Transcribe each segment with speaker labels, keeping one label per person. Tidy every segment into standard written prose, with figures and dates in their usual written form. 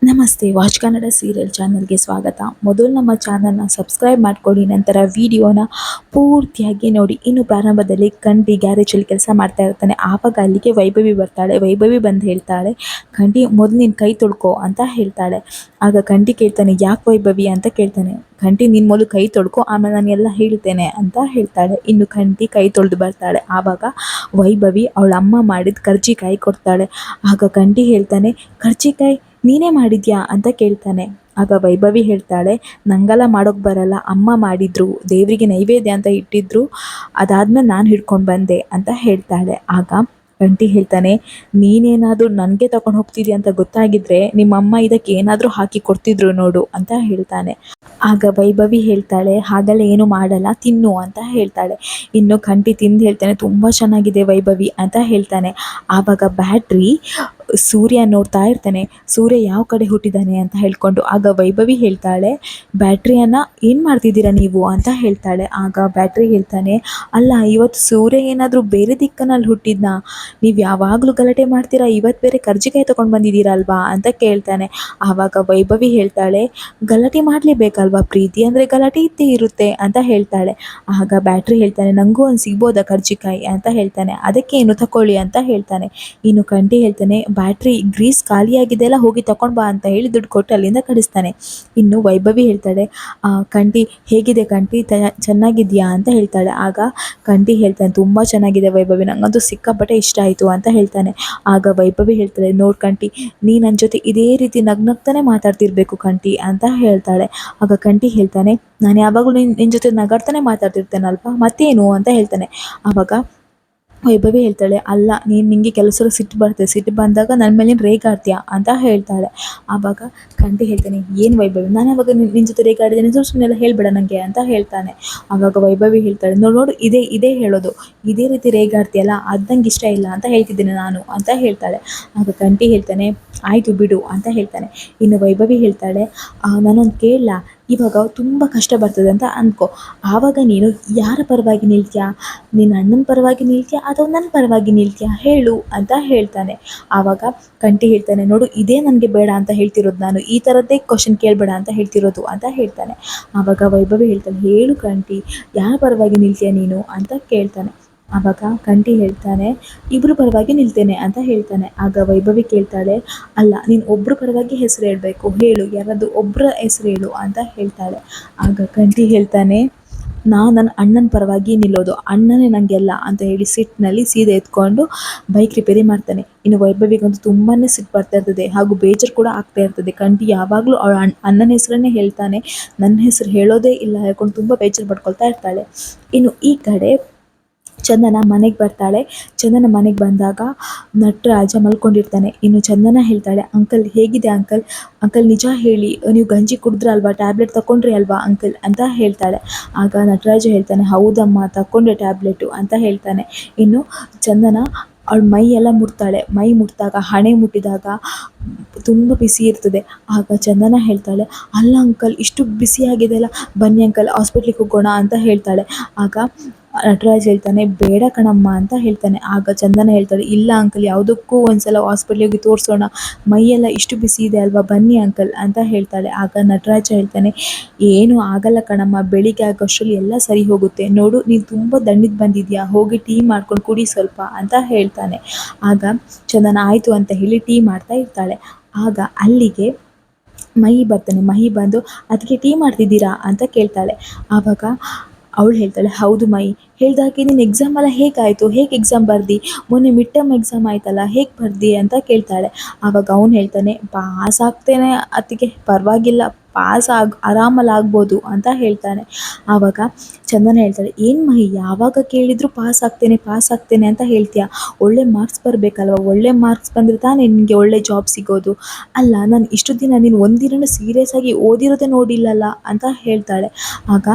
Speaker 1: ನಮಸ್ತೆ watch Kannada serial ಚಾನಲ್ಗೆ ಸ್ವಾಗತ. ಮೊದಲು ನಮ್ಮ ಚಾನಲ್ನ ಸಬ್ಸ್ಕ್ರೈಬ್ ಮಾಡ್ಕೊಳ್ಳಿ, ನಂತರ ವಿಡಿಯೋನ ಪೂರ್ತಿಯಾಗಿ ನೋಡಿ. ಇನ್ನು ಪ್ರಾರಂಭದಲ್ಲಿ ಕಂಠಿ ಗ್ಯಾರೇಜಲ್ಲಿ ಕೆಲಸ ಮಾಡ್ತಾ ಇರ್ತಾನೆ. ಆವಾಗ ಅಲ್ಲಿಗೆ ವೈಭವಿ ಬರ್ತಾಳೆ. ವೈಭವಿ ಬಂದು ಹೇಳ್ತಾಳೆ, ಕಂಠಿ ಮೊದಲು ನಿನ್ನ ಕೈ ತೊಳ್ಕೊ ಅಂತ ಹೇಳ್ತಾಳೆ. ಆಗ ಕಂಠಿ ಕೇಳ್ತಾನೆ, ಯಾಕೆ ವೈಭವಿ ಅಂತ ಕೇಳ್ತಾನೆ. ಕಂಠಿ ನೀನು ಮೊದಲು ಕೈ ತೊಳ್ಕೊ, ಆಮೇಲೆ ನಾನು ಎಲ್ಲ ಹೇಳ್ತೇನೆ ಅಂತ ಹೇಳ್ತಾಳೆ. ಇನ್ನು ಕಂಠಿ ಕೈ ತೊಳೆದು ಬರ್ತಾಳೆ. ಆವಾಗ ವೈಭವಿ ಅವಳ ಅಮ್ಮ ಮಾಡಿದ ಕರ್ಜಿಕಾಯಿ ಕೊಡ್ತಾಳೆ. ಆಗ ಕಂಠಿ ಹೇಳ್ತಾನೆ, ಕರ್ಜಿಕಾಯಿ ನೀನೇ ಮಾಡಿದ್ಯಾ ಅಂತ ಕೇಳ್ತಾನೆ. ಆಗ ವೈಭವಿ ಹೇಳ್ತಾಳೆ, ನಂಗೆಲ್ಲ ಮಾಡೋಕ್ಕೆ ಬರಲ್ಲ, ಅಮ್ಮ ಮಾಡಿದ್ರು, ದೇವರಿಗೆ ನೈವೇದ್ಯ ಅಂತ ಇಟ್ಟಿದ್ರು, ಅದಾದ್ಮೇಲೆ ನಾನು ಹಿಡ್ಕೊಂಡು ಬಂದೆ ಅಂತ ಹೇಳ್ತಾಳೆ. ಆಗ ಕಂಠಿ ಹೇಳ್ತಾನೆ, ನೀನೇನಾದರೂ ನನಗೆ ತಗೊಂಡು ಹೋಗ್ತಿದ್ಯಾ ಅಂತ ಗೊತ್ತಾಗಿದ್ರೆ ನಿಮ್ಮಮ್ಮ ಇದಕ್ಕೆ ಏನಾದರೂ ಹಾಕಿ ಕೊಡ್ತಿದ್ರು ನೋಡು ಅಂತ ಹೇಳ್ತಾನೆ. ಆಗ ವೈಭವಿ ಹೇಳ್ತಾಳೆ, ಹಾಗೆಲ್ಲ ಏನು ಮಾಡಲ್ಲ, ತಿನ್ನು ಅಂತ ಹೇಳ್ತಾಳೆ. ಇನ್ನು ಕಂಠಿ ತಿಂದು ಹೇಳ್ತಾನೆ, ತುಂಬ ಚೆನ್ನಾಗಿದೆ ವೈಭವಿ ಅಂತ ಹೇಳ್ತಾನೆ. ಆವಾಗ ಬ್ಯಾಟ್ರಿ ಸೂರ್ಯ ನೋಡ್ತಾ ಇರ್ತಾನೆ, ಸೂರ್ಯ ಯಾವ ಕಡೆ ಹುಟ್ಟಿದ್ದಾನೆ ಅಂತ ಹೇಳ್ಕೊಂಡು. ಆಗ ವೈಭವಿ ಹೇಳ್ತಾಳೆ, ಬ್ಯಾಟ್ರಿಯನ್ನು ಏನು ಮಾಡ್ತಿದ್ದೀರಾ ನೀವು ಅಂತ ಹೇಳ್ತಾಳೆ. ಆಗ ಬ್ಯಾಟ್ರಿ ಹೇಳ್ತಾನೆ, ಅಲ್ಲ ಇವತ್ತು ಸೂರ್ಯ ಏನಾದರೂ ಬೇರೆ ದಿಕ್ಕನಲ್ಲಿ ಹುಟ್ಟಿದ್ನಾ, ನೀವು ಯಾವಾಗಲೂ ಗಲಾಟೆ ಮಾಡ್ತೀರಾ, ಇವತ್ತು ಬೇರೆ ಕರ್ಜಿಕಾಯಿ ತೊಗೊಂಡು ಬಂದಿದ್ದೀರಲ್ವಾ ಅಂತ ಕೇಳ್ತಾನೆ. ಆವಾಗ ವೈಭವಿ ಹೇಳ್ತಾಳೆ, ಗಲಾಟೆ ಮಾಡಲೇಬೇಕಲ್ವಾ, ಪ್ರೀತಿ ಅಂದರೆ ಗಲಾಟೆ ಇದ್ದೇ ಇರುತ್ತೆ ಅಂತ ಹೇಳ್ತಾಳೆ. ಆಗ ಬ್ಯಾಟ್ರಿ ಹೇಳ್ತಾನೆ, ನನಗೂ ಒಂದು ಸಿಗ್ಬೋದಾ ಕರ್ಜಿಕಾಯಿ ಅಂತ ಹೇಳ್ತಾನೆ. ಅದಕ್ಕೆ ಏನು ತಗೊಳ್ಳಿ ಅಂತ ಹೇಳ್ತಾನೆ. ಇನ್ನು ಕಂಠಿ ಹೇಳ್ತಾನೆ, ಬ್ಯಾಟ್ರಿ ಗ್ರೀಸ್ ಖಾಲಿಯಾಗಿದೆಯಲ್ಲ, ಹೋಗಿ ತಗೊಂಡು ಬಾ ಅಂತ ಹೇಳಿ ದುಡ್ಡು ಕೊಟ್ಟು ಅಲ್ಲಿಂದ ಕಳಿಸ್ತಾನೆ. ಇನ್ನು ವೈಭವಿ ಹೇಳ್ತಾಳೆ, ಕಂಠಿ ಹೇಗಿದೆ ಕಂಠಿ, ಚೆನ್ನಾಗಿದೆಯಾ ಅಂತ ಹೇಳ್ತಾಳೆ. ಆಗ ಕಂಠಿ ಹೇಳ್ತಾನೆ, ತುಂಬ ಚೆನ್ನಾಗಿದೆ ವೈಭವಿ, ನನಗಂತೂ ಸಿಕ್ಕಾಪಟ್ಟೆ ಇಷ್ಟ ಆಯಿತು ಅಂತ ಹೇಳ್ತಾನೆ. ಆಗ ವೈಭವಿ ಹೇಳ್ತಾಳೆ, ನೋಡು ಕಂಠಿ, ನೀ ನನ್ನ ಜೊತೆ ಇದೇ ರೀತಿ ನಗ್ನಗ್ತಾನೆ ಮಾತಾಡ್ತಿರ್ಬೇಕು ಕಂಠಿ ಅಂತ ಹೇಳ್ತಾಳೆ. ಆಗ ಕಂಠಿ ಹೇಳ್ತಾನೆ, ನಾನು ಯಾವಾಗಲೂ ನಿನ್ನ ಜೊತೆ ನಗಾಡ್ತಾನೆ ಮಾತಾಡ್ತಿರ್ತೇನಲ್ವಾ, ಮತ್ತೇನು ಅಂತ ಹೇಳ್ತಾನೆ. ಆವಾಗ ವೈಭವಿ ಹೇಳ್ತಾಳೆ, ಅಲ್ಲ ನಿನಗೆ ಕೆಲಸ ಸಿಟ್ಟು ಬರುತ್ತೆ, ಸಿಟ್ಟು ಬಂದಾಗ ನನ್ನ ಮೇಲೆ ನೀನು ರೇಗಾಡ್ತೀಯಾ ಅಂತ ಹೇಳ್ತಾಳೆ. ಆವಾಗ ಕಂಠಿ ಹೇಳ್ತಾನೆ, ಏನು ವೈಭವಿ, ನಾನು ಯಾವಾಗ ನಿನ್ನ ಜೊತೆ ರೇಗಾಡಿದ್ದೇನೆ, ಸುಮ್ಮನೆಲ್ಲ ಹೇಳ್ಬೇಡ ನನಗೆ ಅಂತ ಹೇಳ್ತಾನೆ. ಆವಾಗ ವೈಭವಿ ಹೇಳ್ತಾಳೆ, ನೋಡು ಇದೇ ಹೇಳೋದು, ಇದೇ ರೀತಿ ರೇಗಾಡ್ತೀಯಲ್ಲ, ಅದು ನಂಗೆ ಇಷ್ಟ ಇಲ್ಲ ಅಂತ ಹೇಳ್ತಿದ್ದೀನಿ ನಾನು ಅಂತ ಹೇಳ್ತಾಳೆ. ಆಗ ಕಂಠಿ ಹೇಳ್ತಾನೆ, ಆಯಿತು ಬಿಡು ಅಂತ ಹೇಳ್ತಾನೆ. ಇನ್ನು ವೈಭವಿ ಹೇಳ್ತಾಳೆ, ನಾನೊಂದು ಕೇಳಲ್ಲ, ಇವಾಗ ತುಂಬ ಕಷ್ಟ ಬರ್ತದೆ ಅಂತ ಅಂದ್ಕೊ, ಆವಾಗ ನೀನು ಯಾರ ಪರವಾಗಿ ನಿಲ್ತೀಯಾ, ನಿನ್ನ ಅಣ್ಣನ ಪರವಾಗಿ ನಿಲ್ತೀಯಾ ಅಥವಾ ನನ್ನ ಪರವಾಗಿ ನಿಲ್ತೀಯಾ ಹೇಳು ಅಂತ ಹೇಳ್ತಾನೆ. ಆವಾಗ ಕಂಠಿ ಹೇಳ್ತಾನೆ, ನೋಡು ಇದೇ ನನಗೆ ಬೇಡ ಅಂತ ಹೇಳ್ತಿರೋದು, ನಾನು ಈ ಥರದ್ದೇ ಕ್ವಶನ್ ಕೇಳಬೇಡ ಅಂತ ಹೇಳ್ತಿರೋದು ಅಂತ ಹೇಳ್ತಾನೆ. ಆವಾಗ ವೈಭವಿ ಹೇಳ್ತಾನೆ, ಹೇಳು ಕಂಠಿ, ಯಾರ ಪರವಾಗಿ ನಿಲ್ತೀಯಾ ನೀನು ಅಂತ ಕೇಳ್ತಾನೆ. ಆವಾಗ ಕಂಠಿ ಹೇಳ್ತಾನೆ, ಇಬ್ಬರು ಪರವಾಗಿ ನಿಲ್ತೇನೆ ಅಂತ ಹೇಳ್ತಾನೆ. ಆಗ ವೈಭವಿ ಕೇಳ್ತಾಳೆ, ಅಲ್ಲ ನೀನು ಒಬ್ಬರು ಪರವಾಗಿ ಹೆಸರು ಹೇಳಬೇಕು, ಹೇಳು ಯಾರಾದರೂ ಒಬ್ಬರ ಹೆಸರು ಹೇಳು ಅಂತ ಹೇಳ್ತಾಳೆ. ಆಗ ಕಂಠಿ ಹೇಳ್ತಾನೆ, ನನ್ನ ಅಣ್ಣನ ಪರವಾಗಿ ನಿಲ್ಲೋದು, ಅಣ್ಣನೇ ನನಗೆಲ್ಲ ಅಂತ ಹೇಳಿ ಸಿಟ್ಟಿನಲ್ಲಿ ಸೀದೆ ಎತ್ಕೊಂಡು ಬೈಕ್ ರಿಪೇರಿ ಮಾಡ್ತಾನೆ. ಇನ್ನು ವೈಭವಿಗಂತೂ ತುಂಬಾ ಸಿಟ್ಟು ಬರ್ತಾ ಇರ್ತದೆ, ಹಾಗೂ ಬೇಜಾರು ಕೂಡ ಆಗ್ತಾ ಇರ್ತದೆ. ಕಂಠಿ ಯಾವಾಗಲೂ ಅವಳ ಅಣ್ಣನ ಹೆಸರನ್ನೇ ಹೇಳ್ತಾನೆ, ನನ್ನ ಹೆಸರು ಹೇಳೋದೇ ಇಲ್ಲ ಹೇಳ್ಕೊಂಡು ತುಂಬ ಬೇಜಾರು ಪಡ್ಕೊಳ್ತಾ ಇರ್ತಾಳೆ. ಇನ್ನು ಈ ಕಡೆ ಚಂದನ ಮನೆಗೆ ಬರ್ತಾಳೆ. ಚಂದನ ಮನೆಗೆ ಬಂದಾಗ ನಟರಾಜ ಮಲ್ಕೊಂಡಿರ್ತಾನೆ. ಇನ್ನು ಚಂದನ ಹೇಳ್ತಾಳೆ, ಅಂಕಲ್ ಹೇಗಿದೆ ಅಂಕಲ್, ಅಂಕಲ್ ನಿಜ ಹೇಳಿ, ನೀವು ಗಂಜಿ ಕುಡಿದ್ರಲ್ವಾ, ಟ್ಯಾಬ್ಲೆಟ್ ತಗೊಂಡ್ರಿ ಅಲ್ವಾ ಅಂಕಲ್ ಅಂತ ಹೇಳ್ತಾಳೆ. ಆಗ ನಟರಾಜ ಹೇಳ್ತಾನೆ, ಹೌದಮ್ಮ ತಗೊಂಡೆ ಟ್ಯಾಬ್ಲೆಟು ಅಂತ ಹೇಳ್ತಾನೆ. ಇನ್ನು ಚಂದನ ಅವಳ ಮೈ ಎಲ್ಲ ಮುಟ್ತಾಳೆ. ಮೈ ಮುಟ್ಟಿದಾಗ, ಹಣೆ ಮುಟ್ಟಿದಾಗ ತುಂಬ ಬಿಸಿ ಇರ್ತದೆ. ಆಗ ಚಂದನ ಹೇಳ್ತಾಳೆ, ಅಲ್ಲ ಅಂಕಲ್ ಇಷ್ಟು ಬಿಸಿಯಾಗಿದೆಯಲ್ಲ, ಬನ್ನಿ ಅಂಕಲ್ ಹಾಸ್ಪಿಟ್ಲಿಗೆ ಹೋಗೋಣ ಅಂತ ಹೇಳ್ತಾಳೆ. ಆಗ ನಟರಾಜ್ ಹೇಳ್ತಾನೆ, ಬೇಡ ಕಣಮ್ಮ ಅಂತ ಹೇಳ್ತಾನೆ. ಆಗ ಚಂದನ ಹೇಳ್ತಾಳೆ, ಇಲ್ಲ ಅಂಕಲ್, ಯಾವುದಕ್ಕೂ ಒಂದ್ಸಲ ಹಾಸ್ಪಿಟ್ಲಿಗೆ ಹೋಗಿ ತೋರಿಸೋಣ, ಮೈಯೆಲ್ಲ ಇಷ್ಟು ಬಿಸಿ ಇದೆ ಅಲ್ವಾ, ಬನ್ನಿ ಅಂಕಲ್ ಅಂತ ಹೇಳ್ತಾಳೆ. ಆಗ ನಟರಾಜ ಹೇಳ್ತಾನೆ, ಏನೂ ಆಗಲ್ಲ ಕಣಮ್ಮ, ಬೆಳಿಗ್ಗೆ ಆಗೋಷ್ಟರಲ್ಲಿ ಎಲ್ಲ ಸರಿ ಹೋಗುತ್ತೆ, ನೋಡು ನೀನು ತುಂಬ ದಣ್ಣಿಗೆ ಬಂದಿದ್ಯಾ, ಹೋಗಿ ಟೀ ಮಾಡ್ಕೊಂಡು ಕುಡಿ ಸ್ವಲ್ಪ ಅಂತ ಹೇಳ್ತಾನೆ. ಆಗ ಚಂದನ ಆಯಿತು ಅಂತ ಹೇಳಿ ಟೀ ಮಾಡ್ತಾ ಇರ್ತಾಳೆ. ಆಗ ಅಲ್ಲಿಗೆ ಮಹಿ ಬರ್ತಾನೆ. ಮಹಿ ಬಂದು, ಅದಕ್ಕೆ ಟೀ ಮಾಡ್ತಿದ್ದೀರಾ ಅಂತ ಕೇಳ್ತಾಳೆ. ಆವಾಗ ಅವಳು ಹೇಳ್ತಾಳೆ, ಹೌದು ಮೈ, ಹೇಳ್ದಾಗೆ ನೀನು ಎಕ್ಸಾಮ್ ಎಲ್ಲ ಹೇಗಾಯಿತು, ಹೇಗೆ ಎಕ್ಸಾಮ್ ಬರ್ದು, ಮೊನ್ನೆ ಮಿಡ್ ಟರ್ಮ್ ಎಕ್ಸಾಮ್ ಆಯ್ತಲ್ಲ, ಹೇಗೆ ಬರ್ದು ಅಂತ ಕೇಳ್ತಾಳೆ. ಆವಾಗ ಅವನು ಹೇಳ್ತಾನೆ, ಪಾಸ್ ಆಗ್ತೇನೆ ಅದಕ್ಕೆ ಪರವಾಗಿಲ್ಲ, ಆರಾಮಲ್ಲಿ ಆಗ್ಬೋದು ಅಂತ ಹೇಳ್ತಾನೆ. ಆವಾಗ ಚಂದನ ಹೇಳ್ತಾಳೆ, ಏನು ಮಹಿ ಯಾವಾಗ ಕೇಳಿದ್ರು ಪಾಸ್ ಆಗ್ತೇನೆ ಅಂತ ಹೇಳ್ತೀಯ, ಒಳ್ಳೆ ಮಾರ್ಕ್ಸ್ ಬರಬೇಕಲ್ವ, ಒಳ್ಳೆ ಮಾರ್ಕ್ಸ್ ಬಂದರೆ ತಾನೇ ನಿನಗೆ ಒಳ್ಳೆ ಜಾಬ್ ಸಿಗೋದು, ಅಲ್ಲ ನಾನು ಇಷ್ಟು ದಿನ ನೀನು ಒಂದಿನೂ ಸೀರಿಯಸ್ ಆಗಿ ಓದಿರೋದೇ ನೋಡಿಲ್ಲಲ್ಲ ಅಂತ ಹೇಳ್ತಾಳೆ. ಆಗ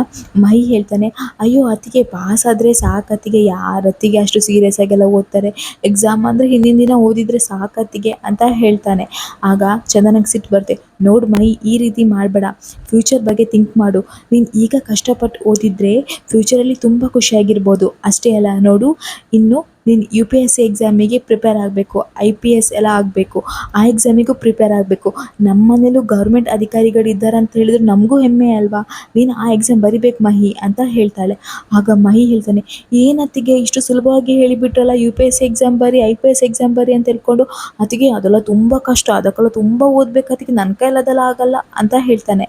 Speaker 1: ಮಹಿ ಹೇಳ್ತಾನೆ, ಅಯ್ಯೋ ಅತ್ತಿಗೆ ಪಾಸ್ ಆದರೆ ಸಾಕತ್ತಿಗೆ, ಯಾರತ್ತಿಗೆ ಅಷ್ಟು ಸೀರಿಯಸ್ ಆಗೆಲ್ಲ ಓದ್ತಾರೆ, ಎಕ್ಸಾಮ್ ಅಂದರೆ ಹಿಂದಿನ ದಿನ ಓದಿದರೆ ಸಾಕತ್ತಿಗೆ ಅಂತ ಹೇಳ್ತಾನೆ. ಆಗ ಚಂದನಕ್ಕೆ ಸಿಟ್ಟು ಬರುತ್ತೆ, ನೋಡು ಮಹಿ ಈ ರೀತಿ ಮಾಡಬೇಡ, ಫ್ಯೂಚರ್ ಬಗ್ಗೆ ಥಿಂಕ್ ಮಾಡು, ನೀನು ಈಗ ಕಷ್ಟಪಟ್ಟು ಓದಿದರೆ ಫ್ಯೂಚರಲ್ಲಿ ತುಂಬ ಖುಷಿಯಾಗಿರ್ಬೋದು, ಅಷ್ಟೇ ಅಲ್ಲ ನೋಡು, ಇನ್ನು ನೀನು UPSC ಎಕ್ಸಾಮಿಗೆ ಪ್ರಿಪೇರ್ ಆಗಬೇಕು, IPS ಎಲ್ಲ ಆಗಬೇಕು, ಆ ಎಕ್ಸಾಮಿಗೂ ಪ್ರಿಪೇರ್ ಆಗಬೇಕು. ನಮ್ಮ ಮನೇಲೂ ಗೌರ್ಮೆಂಟ್ ಅಧಿಕಾರಿಗಳಿದ್ದಾರೆ ಅಂತ ಹೇಳಿದ್ರೆ ನಮಗೂ ಹೆಮ್ಮೆ ಅಲ್ವಾ, ನೀನು ಆ ಎಕ್ಸಾಮ್ ಬರಿಬೇಕು ಮಹಿ ಅಂತ ಹೇಳ್ತಾಳೆ. ಆಗ ಮಹಿ ಹೇಳ್ತಾನೆ, ಏನತ್ತಿಗೆ ಇಷ್ಟು ಸುಲಭವಾಗಿ ಹೇಳಿಬಿಟ್ರಲ್ಲ, UPSC ಎಕ್ಸಾಮ್ ಬರಿ, IPS ಎಕ್ಸಾಮ್ ಬರಿ ಅಂತ ಹೇಳ್ಕೊಂಡು. ಅದಕ್ಕೆ ಅದೆಲ್ಲ ತುಂಬ ಕಷ್ಟ, ಅದಕ್ಕೆಲ್ಲ ತುಂಬ ಓದಬೇಕು, ಅದಕ್ಕೆ ನನ್ನ ಕೈಯಲ್ಲಿ ಅದೆಲ್ಲ ಆಗಲ್ಲ ಅಂತ ಹೇಳ್ತಾನೆ.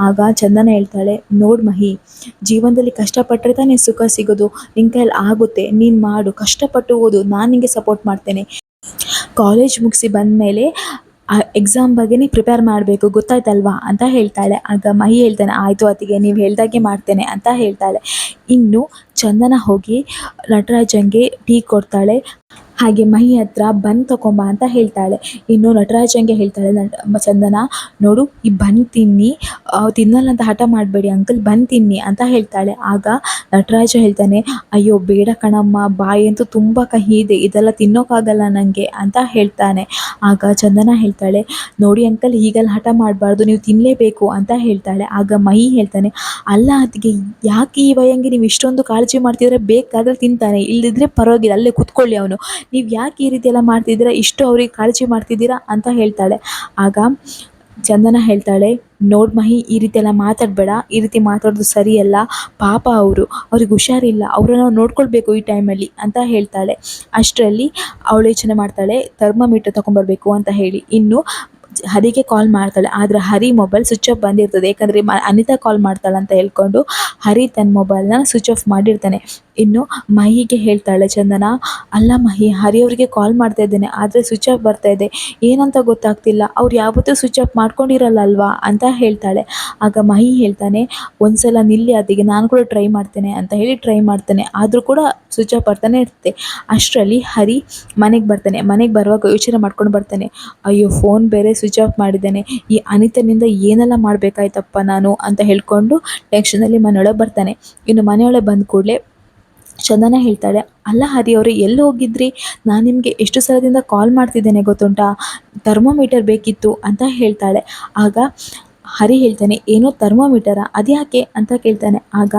Speaker 1: ಆಗ ಚಂದನ ಹೇಳ್ತಾಳೆ, ನೋಡು ಮಹಿ, ಜೀವನದಲ್ಲಿ ಕಷ್ಟಪಟ್ಟರೆ ತಾನೇ ಸುಖ ಸಿಗೋದು, ನಿನ್ನ ಕೈಯಲ್ಲಿ ಆಗುತ್ತೆ, ನೀನು ಮಾಡು, ಕಷ್ಟಪಟ್ಟು ಓದು, ನಾನು ನಿನಗೆ ಸಪೋರ್ಟ್ ಮಾಡ್ತೇನೆ. ಕಾಲೇಜ್ ಮುಗಿಸಿ ಬಂದಮೇಲೆ ಆ ಎಕ್ಸಾಮ್ ಬಗ್ಗೆನೇ ಪ್ರಿಪೇರ್ ಮಾಡಬೇಕು, ಗೊತ್ತಾಯ್ತಲ್ವಾ ಅಂತ ಹೇಳ್ತಾಳೆ. ಆಗ ಮಹಿ ಹೇಳ್ತಾನೆ, ಆಯಿತು ಅತ್ತಿಗೆ, ನೀವು ಹೇಳ್ದಾಗೆ ಮಾಡ್ತೇನೆ ಅಂತ ಹೇಳ್ತಾಳೆ. ಇನ್ನು ಚಂದನ ಹೋಗಿ ನಟರಾಜಂಗೆ ಟೀ ಕೊಡ್ತಾಳೆ. ಹಾಗೆ ಮಹಿ ಹತ್ರ ಬನ್ ತಗೊಂಬ ಅಂತ ಹೇಳ್ತಾಳೆ. ಇನ್ನು ನಟರಾಜಂಗೆ ಹೇಳ್ತಾಳೆ ಚಂದನ, ನೋಡು ಈ ಬನ್ ತಿನ್ನಿ, ತಿನ್ನಲ್ಲ ಅಂತ ಹಠ ಮಾಡಬೇಡಿ ಅಂಕಲ್, ಬನ್ ತಿನ್ನಿ ಅಂತ ಹೇಳ್ತಾಳೆ. ಆಗ ನಟರಾಜ ಹೇಳ್ತಾನೆ, ಅಯ್ಯೋ ಬೇಡ ಕಣಮ್ಮ, ಬಾಯಿ ಅಂತೂ ತುಂಬ ಕಹಿ ಇದೆ, ಇದೆಲ್ಲ ತಿನ್ನೋಕ್ಕಾಗಲ್ಲ ನನಗೆ ಅಂತ ಹೇಳ್ತಾನೆ. ಆಗ ಚಂದನ ಹೇಳ್ತಾಳೆ, ನೋಡಿ ಅಂಕಲ್, ಹೀಗೆಲ್ಲ ಹಠ ಮಾಡಬಾರ್ದು, ನೀವು ತಿನ್ನಲೇಬೇಕು ಅಂತ ಹೇಳ್ತಾಳೆ. ಆಗ ಮಹಿ ಹೇಳ್ತಾನೆ, ಅಲ್ಲ ಅದಕ್ಕೆ ಯಾಕೆ ಈ ವಯಂಗೆ ನೀವು ಇಷ್ಟೊಂದು ಕಾಳಜಿ ಮಾಡ್ತಿದ್ರೆ, ಬೇಕಾದ್ರೆ ತಿಂತಾನೆ, ಇಲ್ಲದಿದ್ದರೆ ಪರವಾಗಿಲ್ಲ, ಅಲ್ಲೇ ಕುತ್ಕೊಳ್ಳಿ ಅವನು, ನೀವು ಯಾಕೆ ಈ ರೀತಿ ಎಲ್ಲ ಮಾಡ್ತಿದ್ದೀರಾ, ಇಷ್ಟು ಅವ್ರಿಗೆ ಕಾಳಜಿ ಮಾಡ್ತಿದ್ದೀರಾ ಅಂತ ಹೇಳ್ತಾಳೆ. ಆಗ ಚಂದನ ಹೇಳ್ತಾಳೆ, ನೋಡು ಮಹಿ, ಈ ರೀತಿ ಎಲ್ಲ ಮಾತಾಡಬೇಡ, ಈ ರೀತಿ ಮಾತಾಡೋದು ಸರಿಯಲ್ಲ, ಪಾಪ ಅವ್ರಿಗೆ ಹುಷಾರಿಲ್ಲ, ಅವರನ್ನು ನೋಡ್ಕೊಳ್ಬೇಕು ಈ ಟೈಮಲ್ಲಿ ಅಂತ ಹೇಳ್ತಾಳೆ. ಅಷ್ಟರಲ್ಲಿ ಅವಳು ಯೋಚನೆ ಮಾಡ್ತಾಳೆ, ಥರ್ಮೋಮೀಟರ್ ತೊಗೊಂಬರ್ಬೇಕು ಅಂತ ಹೇಳಿ. ಇನ್ನು ಹರಿಗೆ ಕಾಲ್ ಮಾಡ್ತಾಳೆ, ಆದರೆ ಹರಿ ಮೊಬೈಲ್ ಸ್ವಿಚ್ ಆಫ್ ಬಂದಿರ್ತದೆ, ಯಾಕಂದರೆ ಅನಿತಾ ಕಾಲ್ ಮಾಡ್ತಾಳಂತ ಹೇಳ್ಕೊಂಡು ಹರಿ ತನ್ನ ಮೊಬೈಲ್ನ ಸ್ವಿಚ್ ಆಫ್ ಮಾಡಿರ್ತಾನೆ. ಇನ್ನು ಮಹಿಗೆ ಹೇಳ್ತಾಳೆ ಚಂದನ, ಅಲ್ಲ ಮಹಿ, ಹರಿಯವರಿಗೆ ಕಾಲ್ ಮಾಡ್ತಾ ಇದ್ದೇನೆ, ಆದರೆ ಸ್ವಿಚ್ ಆಫ್ ಬರ್ತಾ ಇದೆ, ಏನಂತ ಗೊತ್ತಾಗ್ತಿಲ್ಲ, ಅವ್ರು ಯಾವತ್ತೂ ಸ್ವಿಚ್ ಆಫ್ ಮಾಡ್ಕೊಂಡಿರಲ್ಲ ಅಲ್ವಾ ಅಂತ ಹೇಳ್ತಾಳೆ. ಆಗ ಮಹಿ ಹೇಳ್ತಾನೆ, ಒಂದ್ಸಲ ನಿಲ್ಲಿ ಅದಿಗೆ, ನಾನು ಕೂಡ ಟ್ರೈ ಮಾಡ್ತೇನೆ ಅಂತ ಹೇಳಿ ಟ್ರೈ ಮಾಡ್ತಾನೆ, ಆದರೂ ಕೂಡ ಸ್ವಿಚ್ ಆಫ್ ಬರ್ತಾನೆ ಇರುತ್ತೆ. ಅಷ್ಟರಲ್ಲಿ ಹರಿ ಮನೆಗೆ ಬರ್ತಾನೆ. ಮನೆಗೆ ಬರುವಾಗ ಯೋಚನೆ ಮಾಡ್ಕೊಂಡು ಬರ್ತಾನೆ, ಅಯ್ಯೋ ಫೋನ್ ಬೇರೆ ಸ್ವಿಚ್ ಆಫ್ ಮಾಡಿದ್ದೇನೆ, ಈ ಅನಿತನಿಂದ ಏನೆಲ್ಲ ಮಾಡಬೇಕಾಯ್ತಪ್ಪ ನಾನು ಅಂತ ಹೇಳ್ಕೊಂಡು ಟೆನ್ಷನಲ್ಲಿ ಮನೆಯೊಳಗೆ ಬರ್ತಾನೆ. ಇನ್ನು ಮನೆಯೊಳಗೆ ಬಂದ ಕೂಡಲೇ ಚಂದನ ಹೇಳ್ತಾಳೆ, ಅಲ್ಲ ಹರಿ ಅವರೇ, ಎಲ್ಲಿ ಹೋಗಿದ್ರಿ, ನಾನು ನಿಮಗೆ ಎಷ್ಟು ಸಲದಿಂದ ಕಾಲ್ ಮಾಡ್ತಿದ್ದೇನೆ ಗೊತ್ತುಂಟಾ, ಥರ್ಮೋಮೀಟರ್ ಬೇಕಿತ್ತು ಅಂತ ಹೇಳ್ತಾಳೆ. ಆಗ ಹರಿ ಹೇಳ್ತಾನೆ, ಏನೋ ಥರ್ಮೋಮೀಟರಾ, ಅದ್ಯಾಕೆ ಅಂತ ಕೇಳ್ತಾನೆ. ಆಗ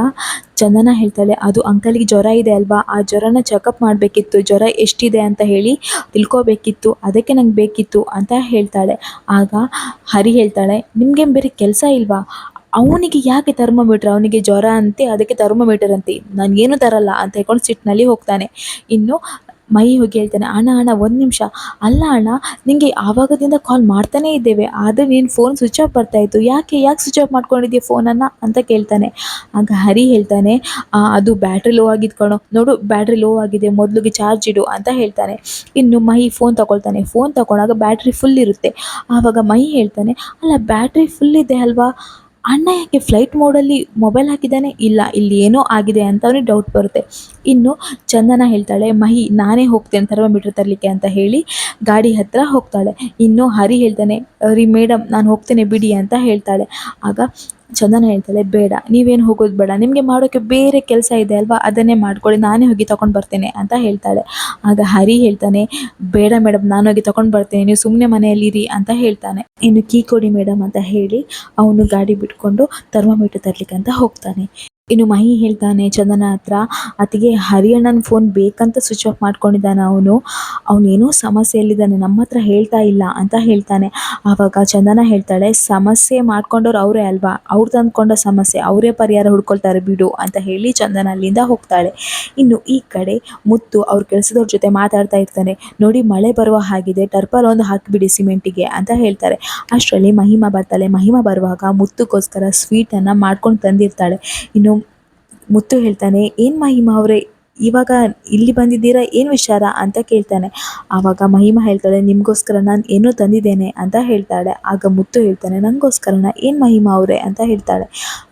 Speaker 1: ಚಂದನ ಹೇಳ್ತಾಳೆ, ಅದು ಅಂಕಲಿಗೆ ಜ್ವರ ಇದೆ ಅಲ್ವಾ, ಆ ಜ್ವರನ ಚೆಕಪ್ ಮಾಡಬೇಕಿತ್ತು, ಜ್ವರ ಎಷ್ಟಿದೆ ಅಂತ ಹೇಳಿ ತಿಳ್ಕೊಬೇಕಿತ್ತು, ಅದಕ್ಕೆ ನಂಗೆ ಬೇಕಿತ್ತು ಅಂತ ಹೇಳ್ತಾಳೆ. ಆಗ ಹರಿ ಹೇಳ್ತಾಳೆ, ನಿಮಗೆ ಬೇರೆ ಕೆಲಸ ಇಲ್ವಾ, ಅವನಿಗೆ ಯಾಕೆ ಥರ್ಮೋಮೀಟ್ರ್, ಅವನಿಗೆ ಜ್ವರ ಅಂತೆ, ಅದಕ್ಕೆ ಥರ್ಮೋಮೀಟರ್ ಅಂತೆ, ನನಗೇನು ತರಲ್ಲ ಅಂತ ಹೇಳ್ಕೊಂಡು ಸಿಟ್ಟಿನಲ್ಲಿ ಹೋಗ್ತಾನೆ. ಇನ್ನು ಮಹಿ ಹೋಗಿ ಹೇಳ್ತಾನೆ, ಅಣ್ಣ ಒಂದು ನಿಮಿಷ, ಅಲ್ಲ ಅಣ್ಣ, ನಿನಗೆ ಆವಾಗದಿಂದ ಕಾಲ್ ಮಾಡ್ತಾನೇ ಇದ್ದೇವೆ, ಆದರೆ ನೀನು ಫೋನ್ ಸ್ವಿಚ್ ಆಫ್ ಬರ್ತಾಯಿತ್ತು, ಯಾಕೆ ಸ್ವಿಚ್ ಆಫ್ ಮಾಡ್ಕೊಂಡಿದ್ದೀಯ ಫೋನನ್ನು ಅಂತ ಕೇಳ್ತಾನೆ. ಆಗ ಹರಿ ಹೇಳ್ತಾನೆ, ಅದು ಬ್ಯಾಟ್ರಿ ಲೋ ಆಗಿದ್ದು ಕಣೋ, ನೋಡು ಬ್ಯಾಟ್ರಿ ಲೋ ಆಗಿದೆ, ಮೊದಲಿಗೆ ಚಾರ್ಜ್ ಇಡು ಅಂತ ಹೇಳ್ತಾನೆ. ಇನ್ನು ಮಹಿ ಫೋನ್ ತಗೊಳ್ತಾನೆ. ಫೋನ್ ತಗೊಂಡಾಗ ಬ್ಯಾಟ್ರಿ ಫುಲ್ ಇರುತ್ತೆ. ಆವಾಗ ಮಹಿ ಹೇಳ್ತಾನೆ, ಅಲ್ಲ ಬ್ಯಾಟ್ರಿ ಫುಲ್ ಇದೆ ಅಲ್ವಾ, ಅಣ್ಣ ಯಾಕೆ ಫ್ಲೈಟ್ ಮೋಡಲ್ಲಿ ಮೊಬೈಲ್ ಹಾಕಿದ್ದಾನೆ, ಇಲ್ಲ ಇಲ್ಲಿ ಏನೋ ಆಗಿದೆ ಅಂತ ಅವನಿಗೆ ಡೌಟ್ ಬರುತ್ತೆ. ಇನ್ನು ಚಂದನ ಹೇಳ್ತಾಳೆ, ಮಹಿ ನಾನೇ ಹೋಗ್ತೇನೆ ಥರ್ಮೋಮೀಟರ್ ತರಲಿಕ್ಕೆ ಅಂತ ಹೇಳಿ ಗಾಡಿ ಹತ್ತಿರ ಹೋಗ್ತಾಳೆ. ಇನ್ನು ಹರಿ ಹೇಳ್ತಾನೆ, ರೀ ಮೇಡಮ್, ನಾನು ಹೋಗ್ತೇನೆ ಬಿಡಿ ಅಂತ ಹೇಳ್ತಾಳೆ. ಆಗ ಚಂದನ ಹೇಳ್ತಾಳೆ, ಬೇಡ, ನೀವೇನು ಹೋಗೋದು ಬೇಡ, ನಿಮಗೆ ಮಾಡೋಕ್ಕೆ ಬೇರೆ ಕೆಲಸ ಇದೆ ಅಲ್ವಾ, ಅದನ್ನೇ ಮಾಡ್ಕೊಳ್ಳಿ, ನಾನೇ ಹೋಗಿ ತೊಗೊಂಡು ಬರ್ತೇನೆ ಅಂತ ಹೇಳ್ತಾಳೆ. ಆಗ ಹರಿ ಹೇಳ್ತಾನೆ, ಬೇಡ ಮೇಡಮ್, ನಾನು ಹೋಗಿ ತೊಗೊಂಡು ಬರ್ತೇನೆ, ನೀವು ಸುಮ್ಮನೆ ಮನೆಯಲ್ಲಿರಿ ಅಂತ ಹೇಳ್ತಾನೆ. ಇನ್ನು ಕೀ ಕೊಡಿ ಮೇಡಮ್ ಅಂತ ಹೇಳಿ ಅವನು ಗಾಡಿ ಬಿಟ್ಕೊಂಡು ಥರ್ಮೋಮೀಟರ್ ತರಲಿಕ್ಕೆ ಅಂತ ಹೋಗ್ತಾನೆ. ಇನ್ನು ಮಹಿ ಹೇಳ್ತಾನೆ ಚಂದನ ಹತ್ರ, ಅತಿಗೆ ಹರಿಯಣ್ಣನ ಫೋನ್ ಬೇಕಂತ ಸ್ವಿಚ್ ಆಫ್ ಮಾಡ್ಕೊಂಡಿದ್ದಾನೆ, ಅವನೇನೋ ಸಮಸ್ಯೆಯಲ್ಲಿದ್ದಾನೆ, ನಮ್ಮ ಹತ್ರ ಹೇಳ್ತಾ ಇಲ್ಲ ಅಂತ ಹೇಳ್ತಾನೆ. ಆವಾಗ ಚಂದನ ಹೇಳ್ತಾಳೆ, ಸಮಸ್ಯೆ ಮಾಡ್ಕೊಂಡವ್ರು ಅವರೇ ಅಲ್ವಾ, ಅವ್ರು ತಂದ್ಕೊಂಡ ಸಮಸ್ಯೆ ಅವರೇ ಪರಿಹಾರ ಹುಡ್ಕೊಳ್ತಾರೆ ಬಿಡು ಅಂತ ಹೇಳಿ ಚಂದನ ಅಲ್ಲಿಂದ ಹೋಗ್ತಾಳೆ. ಇನ್ನು ಈ ಕಡೆ ಮುತ್ತು ಅವ್ರ ಕೆಲಸದವ್ರ ಜೊತೆ ಮಾತಾಡ್ತಾ ಇರ್ತಾನೆ. ನೋಡಿ ಮಳೆ ಬರುವ ಹಾಗಿದೆ, ಟರ್ಪಲ್ ಒಂದು ಹಾಕಿಬಿಡಿ ಸಿಮೆಂಟಿಗೆ ಅಂತ ಹೇಳ್ತಾರೆ. ಅಷ್ಟರಲ್ಲಿ ಮಹಿಮಾ ಬರ್ತಾಳೆ. ಮಹಿಮಾ ಬರುವಾಗ ಮುತ್ತುಗೋಸ್ಕರ ಸ್ವೀಟನ್ನು ಮಾಡ್ಕೊಂಡು ತಂದಿರ್ತಾಳೆ. ಇನ್ನು ಮುತ್ತು ಹೇಳ್ತಾನೆ, ಏನು ಮಹಿಮಾ ಅವರೇ, ಇವಾಗ ಇಲ್ಲಿ ಬಂದಿದ್ದೀರಾ, ಏನು ವಿಚಾರ ಅಂತ ಕೇಳ್ತಾನೆ. ಆವಾಗ ಮಹಿಮಾ ಹೇಳ್ತಾಳೆ, ನಿಮಗೋಸ್ಕರ ನಾನು ಏನೋ ತಂದಿದ್ದೇನೆ ಅಂತ ಹೇಳ್ತಾಳೆ. ಆಗ ಮುತ್ತು ಹೇಳ್ತಾನೆ, ನನಗೋಸ್ಕರನ, ಏನು ಮಹಿಮಾ ಅವರೇ ಅಂತ ಹೇಳ್ತಾಳೆ.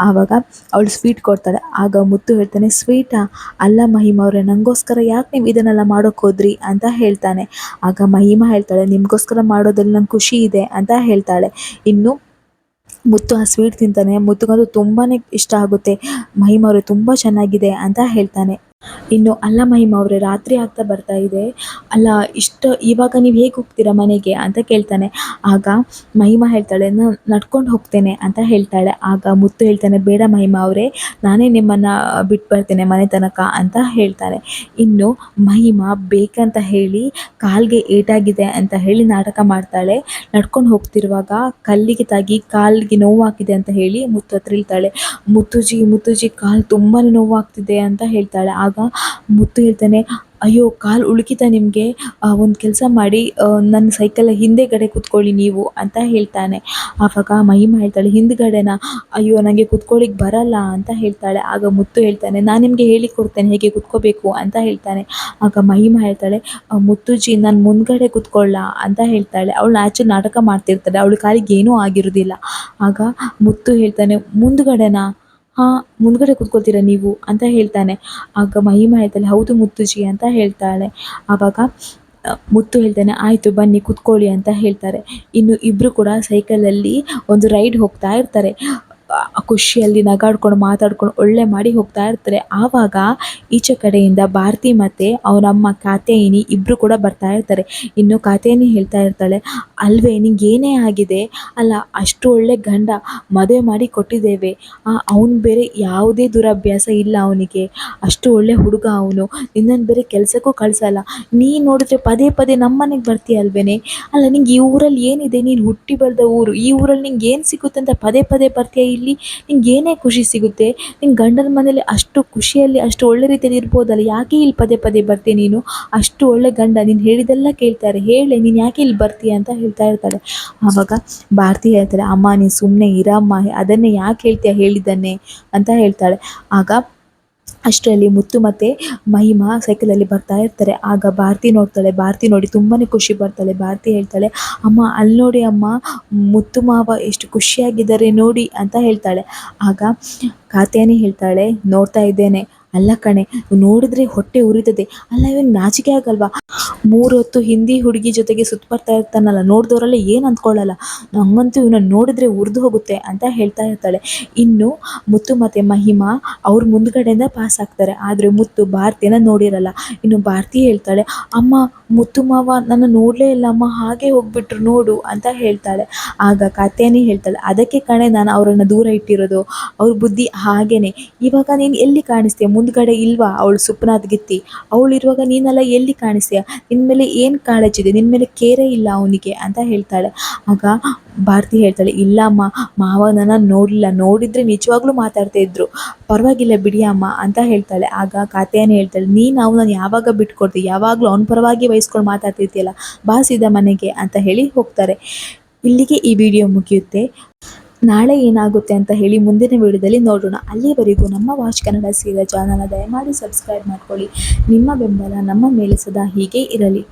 Speaker 1: ಆವಾಗ ಅವಳು ಸ್ವೀಟ್ ಕೊಡ್ತಾಳೆ. ಆಗ ಮುತ್ತು ಹೇಳ್ತಾನೆ, ಸ್ವೀಟಾ, ಅಲ್ಲ ಮಹಿಮಾ ಅವರೇ, ನನಗೋಸ್ಕರ ಯಾಕೆ ನೀವು ಇದನ್ನೆಲ್ಲ ಮಾಡೋಕ್ಕೆ ಹೋದ್ರಿ ಅಂತ ಹೇಳ್ತಾನೆ. ಆಗ ಮಹಿಮಾ ಹೇಳ್ತಾಳೆ, ನಿಮಗೋಸ್ಕರ ಮಾಡೋದ್ರಲ್ಲಿ ನಂಗೆ ಖುಷಿ ಇದೆ ಅಂತ ಹೇಳ್ತಾಳೆ. ಇನ್ನು ಮುತ್ತು ಆ ಸ್ವೀಟ್ ತಿಂತಾನೆ. ಮುತ್ತುಗಂತೂ ತುಂಬಾ ಇಷ್ಟ ಆಗುತ್ತೆ. ಮಹಿಮಾ ಅವರೇ ತುಂಬ ಚೆನ್ನಾಗಿದೆ ಅಂತ ಹೇಳ್ತಾನೆ. ಇನ್ನು ಅಲ್ಲ ಮಹಿಮಾ ಅವರೇ, ರಾತ್ರಿ ಆಗ್ತಾ ಬರ್ತಾ ಇದೆ, ಅಲ್ಲ ಇವಾಗ ನೀವು ಹೇಗೆ ಹೋಗ್ತೀರಾ ಮನೆಗೆ ಅಂತ ಕೇಳ್ತಾನೆ. ಆಗ ಮಹಿಮಾ ಹೇಳ್ತಾಳೆ, ನಾನು ನಡ್ಕೊಂಡು ಹೋಗ್ತೇನೆ ಅಂತ ಹೇಳ್ತಾಳೆ. ಆಗ ಮುತ್ತು ಹೇಳ್ತಾನೆ, ಬೇಡ ಮಹಿಮಾ ಅವರೇ, ನಾನೇ ನಿಮ್ಮನ್ನು ಬಿಟ್ಟು ಬರ್ತೇನೆ ಮನೆ ತನಕ ಅಂತ ಹೇಳ್ತಾನೆ. ಇನ್ನು ಮಹಿಮಾ ಬೇಕಂತ ಹೇಳಿ ಕಾಲ್ಗೆ ಏಟಾಗಿದೆ ಅಂತ ಹೇಳಿ ನಾಟಕ ಮಾಡ್ತಾಳೆ. ನಡ್ಕೊಂಡು ಹೋಗ್ತಿರುವಾಗ ಕಲ್ಲಿಗೆ ತಾಗಿ ಕಾಲಿಗೆ ನೋವಾಗಿದೆ ಅಂತ ಹೇಳಿ ಮುತ್ತು ಹತ್ರ ಹೇಳ್ತಾಳೆ. ಮುತ್ತುಜಿ ಕಾಲು ತುಂಬಾ ನೋವಾಗ್ತಿದೆ ಅಂತ ಹೇಳ್ತಾಳೆ. ಆಗ ಮುತ್ತು ಹೇಳ್ತಾನೆ, ಅಯ್ಯೋ ಕಾಲು ಉಳುಕಿತ ನಿಮಗೆ, ಒಂದು ಕೆಲಸ ಮಾಡಿ, ನನ್ನ ಸೈಕಲ್ ಹಿಂದೆಗಡೆ ಕೂತ್ಕೊಳ್ಳಿ ನೀವು ಅಂತ ಹೇಳ್ತಾನೆ. ಆವಾಗ ಮಹಿಮಾ ಹೇಳ್ತಾಳೆ, ಹಿಂದ್ಗಡೆನಾ? ಅಯ್ಯೋ ನನಗೆ ಕೂತ್ಕೊಳ್ಳಿಕ್ಕೆ ಬರಲ್ಲ ಅಂತ ಹೇಳ್ತಾಳೆ. ಆಗ ಮುತ್ತು ಹೇಳ್ತಾನೆ, ನಾನು ನಿಮಗೆ ಹೇಳಿ ಕೊಡ್ತೇನೆ ಹೇಗೆ ಕೂತ್ಕೋಬೇಕು ಅಂತ ಹೇಳ್ತಾನೆ. ಆಗ ಮಹಿಮಾ ಹೇಳ್ತಾಳೆ, ಮುತ್ತುಜಿ ನಾನು ಮುಂದ್ಗಡೆ ಕೂತ್ಕೊಳ್ಳ ಅಂತ ಹೇಳ್ತಾಳೆ. ಅವಳು ಆ್ಯಕ್ಚುಲಿ ನಾಟಕ ಮಾಡ್ತಿರ್ತಾಳೆ, ಅವಳ ಕಾಲಿಗೆ ಏನೂ ಆಗಿರೋದಿಲ್ಲ. ಆಗ ಮುತ್ತು ಹೇಳ್ತಾನೆ, ಮುಂದ್ಗಡೆನಾ? ಹಾಂ, ಮುಂದ್ಗಡೆ ಕೂತ್ಕೊಳ್ತೀರಾ ನೀವು ಅಂತ ಹೇಳ್ತಾನೆ. ಆಗ ಮಹಿಮಾ ಹೇಳ್ತಾಳೆ, ಹೌದು ಮುತ್ತುಜಿ ಅಂತ ಹೇಳ್ತಾಳೆ. ಆವಾಗ ಮುತ್ತು ಹೇಳ್ತಾನೆ, ಆಯಿತು ಬನ್ನಿ ಕೂತ್ಕೊಳ್ಳಿ ಅಂತ ಹೇಳ್ತಾರೆ. ಇನ್ನು ಇಬ್ಬರು ಕೂಡ ಸೈಕಲಲ್ಲಿ ಒಂದು ರೈಡ್ ಹೋಗ್ತಾ ಇರ್ತಾರೆ. ಖುಷಿಯಲ್ಲಿ ನಗಾಡ್ಕೊಂಡು ಮಾತಾಡ್ಕೊಂಡು ಒಳ್ಳೆ ಮಾಡಿ ಹೋಗ್ತಾ ಇರ್ತಾರೆ. ಆವಾಗ ಈಚೆ ಕಡೆಯಿಂದ ಭಾರತಿ ಮತ್ತು ಅವನಮ್ಮ ಕಾತ್ಯಾಯಿನಿ ಇಬ್ಬರು ಕೂಡ ಬರ್ತಾ ಇರ್ತಾರೆ. ಇನ್ನು ಕಾತ್ಯಾಯಿನಿ ಹೇಳ್ತಾ ಇರ್ತಾಳೆ, ಅಲ್ವೇ ನಿಂಗೇನೇ ಆಗಿದೆ ಅಲ್ಲ, ಅಷ್ಟು ಒಳ್ಳೆ ಗಂಡ ಮದುವೆ ಮಾಡಿ ಕೊಟ್ಟಿದ್ದೇವೆ, ಅವನು ಬೇರೆ ಯಾವುದೇ ದುರಭ್ಯಾಸ ಇಲ್ಲ ಅವನಿಗೆ, ಅಷ್ಟು ಒಳ್ಳೆ ಹುಡುಗ ಅವನು, ನಿನ್ನನ್ನು ಬೇರೆ ಕೆಲಸಕ್ಕೂ ಕಳಿಸಲ್ಲ, ನೀನು ನೋಡಿದ್ರೆ ಪದೇ ಪದೇ ನಮ್ಮ ಮನೆಗೆ ಬರ್ತೀಯಲ್ವೇನೆ, ಅಲ್ಲ ನಿಂಗೆ ಈ ಊರಲ್ಲಿ ಏನಿದೆ, ನೀನು ಹುಟ್ಟಿ ಬೆಳೆದ ಊರು, ಈ ಊರಲ್ಲಿ ನಿಂಗೆ ಏನು ಸಿಗುತ್ತೆ ಅಂತ ಪದೇ ಪದೇ ಬರ್ತೀಯ ಇಲ್ಲಿ, ನಿಂಗೆ ಏನೇ ಖುಷಿ ಸಿಗುತ್ತೆ, ನಿನ್ನ ಗಂಡನ ಮನೇಲಿ ಅಷ್ಟು ಖುಷಿಯಲ್ಲಿ ಅಷ್ಟು ಒಳ್ಳೆ ರೀತಿಯಲ್ಲಿ ಇರ್ಬೋದಲ್ಲ, ಯಾಕೆ ಇಲ್ಲಿ ಪದೇ ಪದೇ ಬರ್ತೀಯ ನೀನು, ಅಷ್ಟು ಒಳ್ಳೆ ಗಂಡ, ನೀನು ಹೇಳಿದೆಲ್ಲ ಕೇಳ್ತಾರೆ, ಹೇಳಿ ನೀನು ಯಾಕೆ ಇಲ್ಲಿ ಬರ್ತೀಯ ಅಂತ ಹೇಳ್ತಾ ಇರ್ತಾಳೆ. ಆವಾಗ ಭಾರತಿ ಹೇಳ್ತಾಳೆ, ಅಮ್ಮ ನೀನು ಸುಮ್ಮನೆ ಇರಮ್ಮ, ಅದನ್ನೇ ಯಾಕೆ ಹೇಳ್ತೀಯ ಹೇಳಿದ್ದನ್ನೇ ಅಂತ ಹೇಳ್ತಾಳೆ. ಆಗ ಅಷ್ಟರಲ್ಲಿ ಮುತ್ತು ಮತ್ತು ಮಹಿಮಾ ಸೈಕಲಲ್ಲಿ ಬರ್ತಾ ಇರ್ತಾರೆ. ಆಗ ಭಾರತಿ ನೋಡ್ತಾಳೆ. ಭಾರತಿ ನೋಡಿ ತುಂಬಾ ಖುಷಿ ಪಡ್ತಾಳೆ. ಭಾರತಿ ಹೇಳ್ತಾಳೆ, ಅಮ್ಮ ಅಲ್ಲಿ ನೋಡಿ ಅಮ್ಮ, ಮುತ್ತು ಮಾವ ಎಷ್ಟು ಖುಷಿಯಾಗಿದ್ದಾರೆ ನೋಡಿ ಅಂತ ಹೇಳ್ತಾಳೆ. ಆಗ ಕಾತ್ಯಾಯನಿ ಹೇಳ್ತಾಳೆ, ನೋಡ್ತಾ ಇದ್ದೇನೆ, ಅಲ್ಲ ಕಣೆ, ನೋಡಿದ್ರೆ ಹೊಟ್ಟೆ ಉರಿತದೆ, ಅಲ್ಲ ಇವನು ನಾಚಿಕೆ ಆಗಲ್ವಾ, 3 ಹೊತ್ತು ಹಿಂದಿ ಹುಡುಗಿ ಜೊತೆಗೆ ಸುತ್ತ ಬರ್ತಾ ಇರ್ತಾನಲ್ಲ, ನೋಡಿದವರೆಲ್ಲ ಏನು ಅಂದ್ಕೊಳ್ಳಲ್ಲ, ನಮ್ಮಂತೂ ಇವನನ್ನು ನೋಡಿದ್ರೆ ಉರಿದು ಹೋಗುತ್ತೆ ಅಂತ ಹೇಳ್ತಾ ಇರ್ತಾಳೆ. ಇನ್ನು ಮುತ್ತು ಮತ್ತು ಮಹಿಮಾ ಅವ್ರ ಮುಂದ್ಗಡೆಯಿಂದ ಪಾಸ್ ಆಗ್ತಾರೆ. ಆದರೆ ಮುತ್ತು ಭಾರತಿನ ನೋಡಿರಲ್ಲ. ಇನ್ನು ಭಾರತಿ ಹೇಳ್ತಾಳೆ, ಅಮ್ಮ ಮುತ್ತು ಮಾವ ನನ್ನ ನೋಡಲೇ ಇಲ್ಲ ಅಮ್ಮ, ಹಾಗೆ ಹೋಗ್ಬಿಟ್ರು ನೋಡು ಅಂತ ಹೇಳ್ತಾಳೆ. ಆಗ ಕಾತ್ಯಾಯನಿ ಹೇಳ್ತಾಳೆ, ಅದಕ್ಕೆ ಕಣೆ ನಾನು ಅವರನ್ನು ದೂರ ಇಟ್ಟಿರೋದು, ಅವ್ರ ಬುದ್ಧಿ ಹಾಗೇನೆ, ಇವಾಗ ನೀನು ಎಲ್ಲಿ ಕಾಣಿಸ್ತೀಯ, ಮುಂದ್ಗಡೆ ಇಲ್ವಾ ಅವಳು ಸುಪ್ನಾಥ್ ಗಿತ್ತಿ, ಅವಳಿರುವಾಗ ನೀನೆಲ್ಲ ಎಲ್ಲಿ ಕಾಣಿಸ್ತೀಯ, ನಿನ್ನ ಮೇಲೆ ಏನು ಕಾಳಜಿದೆ, ನಿನ್ನ ಮೇಲೆ ಕೇರೇ ಇಲ್ಲ ಅವನಿಗೆ ಅಂತ ಹೇಳ್ತಾಳೆ. ಆಗ ಭಾರತಿ ಹೇಳ್ತಾಳೆ, ಇಲ್ಲ ಅಮ್ಮ, ಮಾವ ನನ್ನ ನೋಡಲಿಲ್ಲ, ನೋಡಿದರೆ ನಿಜವಾಗ್ಲೂ ಮಾತಾಡ್ತಾ ಇದ್ರು, ಪರವಾಗಿಲ್ಲ ಬಿಡಿ ಅಮ್ಮ ಅಂತ ಹೇಳ್ತಾಳೆ. ಆಗ ಕಾತ್ಯಾಯನಿ ಹೇಳ್ತಾಳೆ, ನೀನು ಅವನನ್ನು ಯಾವಾಗ ಬಿಟ್ಕೊಡ್ತೀವಿ, ಯಾವಾಗಲೂ ಅವನ ಪರವಾಗಿ ವಹಿಸ್ಕೊಂಡು ಮಾತಾಡ್ತಿರ್ತೀಯಲ್ಲ, ಬಾಸಿದ ಮನೆಗೆ ಅಂತ ಹೇಳಿ ಹೋಗ್ತಾರೆ. ಇಲ್ಲಿಗೆ ಈ ವಿಡಿಯೋ ಮುಗಿಯುತ್ತೆ. ನಾಳೆ ಏನಾಗುತ್ತೆ ಅಂತ ಹೇಳಿ ಮುಂದಿನ ವಿಡಿಯೋದಲ್ಲಿ ನೋಡೋಣ. ಅಲ್ಲಿವರೆಗೂ ನಮ್ಮ ವಾಚ್ ಕನ್ನಡ ಸೀರಿಯಲ್ ಚಾನಲ್ನ ದಯಮಾಡಿ ಸಬ್ಸ್ಕ್ರೈಬ್ ಮಾಡ್ಕೊಳ್ಳಿ. ನಿಮ್ಮ ಬೆಂಬಲ ನಮ್ಮ ಮೇಲೆ ಸದಾ ಹೀಗೆ ಇರಲಿ.